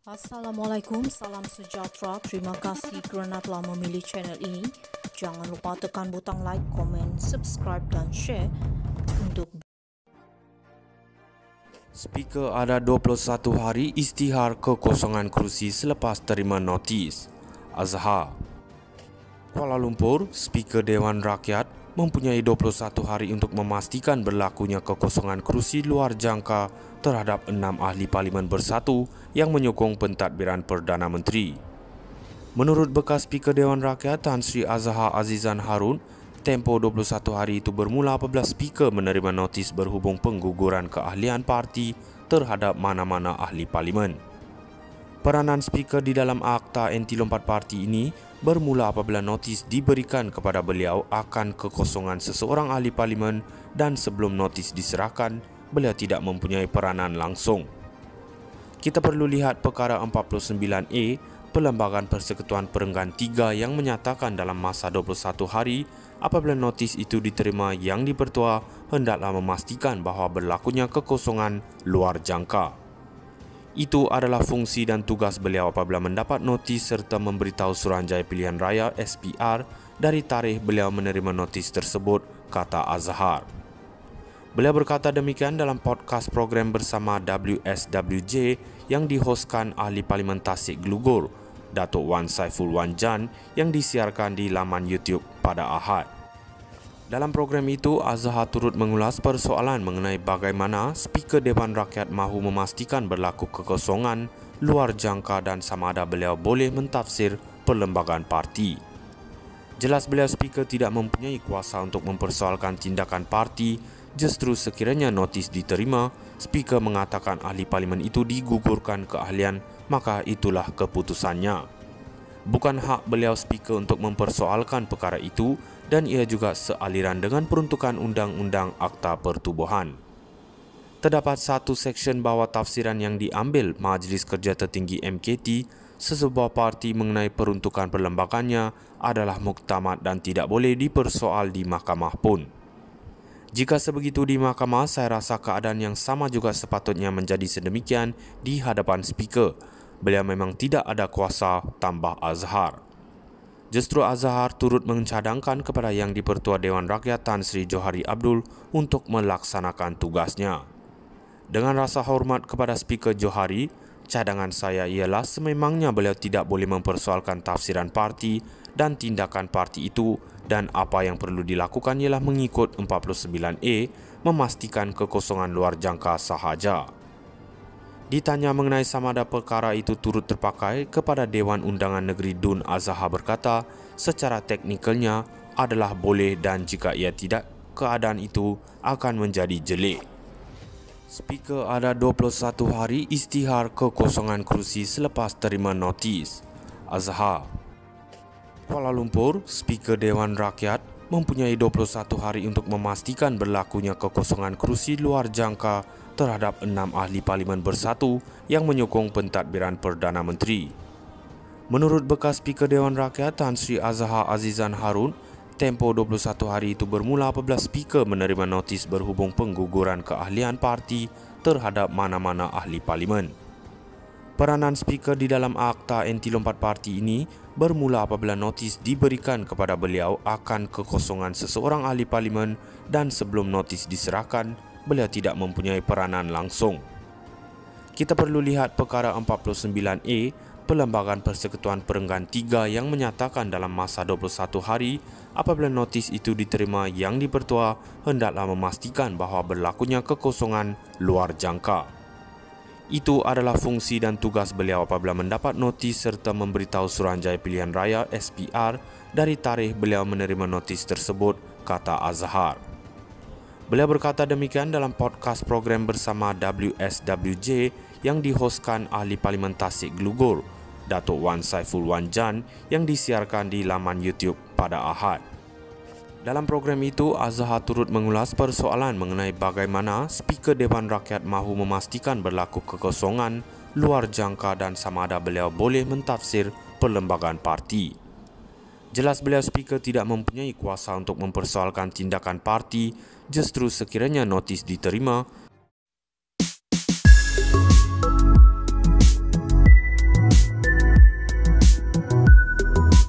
Assalamualaikum, salam sejahtera. Terima kasih kerana telah memilih channel ini. Jangan lupa tekan butang like, komen, subscribe dan share untuk Speaker ada 21 hari isytihar kekosongan kerusi selepas terima notis. Azhar. Kuala Lumpur, Speaker Dewan Rakyat mempunyai 21 hari untuk memastikan berlakunya kekosongan kerusi luar jangka terhadap 6 ahli parlimen bersatu yang menyokong pentadbiran Perdana Menteri. Menurut bekas Speaker Dewan Rakyat Tan Sri Azhar Azizan Harun, tempoh 21 hari itu bermula apabila Speaker menerima notis berhubung pengguguran keahlian parti terhadap mana-mana ahli parlimen. Peranan Speaker di dalam Akta Anti Lompat Parti ini bermula apabila notis diberikan kepada beliau akan kekosongan seseorang ahli parlimen dan sebelum notis diserahkan, beliau tidak mempunyai peranan langsung. Kita perlu lihat perkara 49A, Perlembagaan Persekutuan Perenggan 3 yang menyatakan dalam masa 21 hari apabila notis itu diterima yang dipertua hendaklah memastikan bahawa berlakunya kekosongan luar jangka. Itu adalah fungsi dan tugas beliau apabila mendapat notis serta memberitahu Suruhanjaya Pilihan Raya SPR dari tarikh beliau menerima notis tersebut, kata Azhar. Beliau berkata demikian dalam podcast program bersama WSWJ yang dihoskan ahli Parlimen Tasik Glugur, Datuk Wan Saiful Wan Jan, yang disiarkan di laman YouTube pada Ahad. Dalam program itu, Azhar turut mengulas persoalan mengenai bagaimana Speaker Dewan Rakyat mahu memastikan berlaku kekosongan luar jangka dan sama ada beliau boleh mentafsir perlembagaan parti. Jelas beliau Speaker tidak mempunyai kuasa untuk mempersoalkan tindakan parti, justru sekiranya notis diterima, Speaker mengatakan ahli parlimen itu digugurkan keahlian, maka itulah keputusannya. Bukan hak beliau Speaker untuk mempersoalkan perkara itu dan ia juga sealiran dengan peruntukan Undang-Undang Akta Pertubuhan. Terdapat satu seksyen bahawa tafsiran yang diambil Majlis Kerja Tertinggi MKT sesebuah parti mengenai peruntukan perlembagaannya adalah muktamad dan tidak boleh dipersoal di mahkamah pun. Jika sebegitu di mahkamah, saya rasa keadaan yang sama juga sepatutnya menjadi sedemikian di hadapan Speaker. Beliau memang tidak ada kuasa, tambah Azhar. Justru Azhar turut mencadangkan kepada Yang di-Pertua Dewan Rakyat Tan Sri Johari Abdul untuk melaksanakan tugasnya. Dengan rasa hormat kepada Speaker Johari, cadangan saya ialah sememangnya beliau tidak boleh mempersoalkan tafsiran parti dan tindakan parti itu dan apa yang perlu dilakukan ialah mengikut 49A memastikan kekosongan luar jangka sahaja. Ditanya mengenai sama ada perkara itu turut terpakai kepada Dewan Undangan Negeri Dun, Azhar berkata secara teknikalnya adalah boleh dan jika ia tidak, keadaan itu akan menjadi jelek. Speaker ada 21 hari isytihar kekosongan kerusi selepas terima notis. Azhar. Kuala Lumpur, Speaker Dewan Rakyat mempunyai 21 hari untuk memastikan berlakunya kekosongan kerusi luar jangka terhadap 6 ahli parlimen bersatu yang menyokong pentadbiran Perdana Menteri. Menurut bekas Speaker Dewan Rakyat Tan Sri Azhar Azizan Harun, tempoh 21 hari itu bermula apabila Speaker menerima notis berhubung pengguguran keahlian parti terhadap mana-mana ahli parlimen. Peranan Speaker di dalam Akta Anti Lompat Parti ini bermula apabila notis diberikan kepada beliau akan kekosongan seseorang ahli parlimen dan sebelum notis diserahkan, beliau tidak mempunyai peranan langsung. Kita perlu lihat perkara 49A, Perlembagaan Persekutuan Perenggan 3 yang menyatakan dalam masa 21 hari apabila notis itu diterima yang dipertua hendaklah memastikan bahawa berlakunya kekosongan luar jangka. Itu adalah fungsi dan tugas beliau apabila mendapat notis serta memberitahu Suruhanjaya Pilihan Raya SPR dari tarikh beliau menerima notis tersebut, kata Azhar. Beliau berkata demikian dalam podcast program bersama WSWJ yang dihoskan ahli Parlimen Tasik Glugur, Datuk Wan Saiful Wan Jan, yang disiarkan di laman YouTube pada Ahad. Dalam program itu, Azhar turut mengulas persoalan mengenai bagaimana Speaker Dewan Rakyat mahu memastikan berlaku kekosongan luar jangka dan sama ada beliau boleh mentafsir perlembagaan parti. Jelas beliau Speaker tidak mempunyai kuasa untuk mempersoalkan tindakan parti, justru sekiranya notis diterima,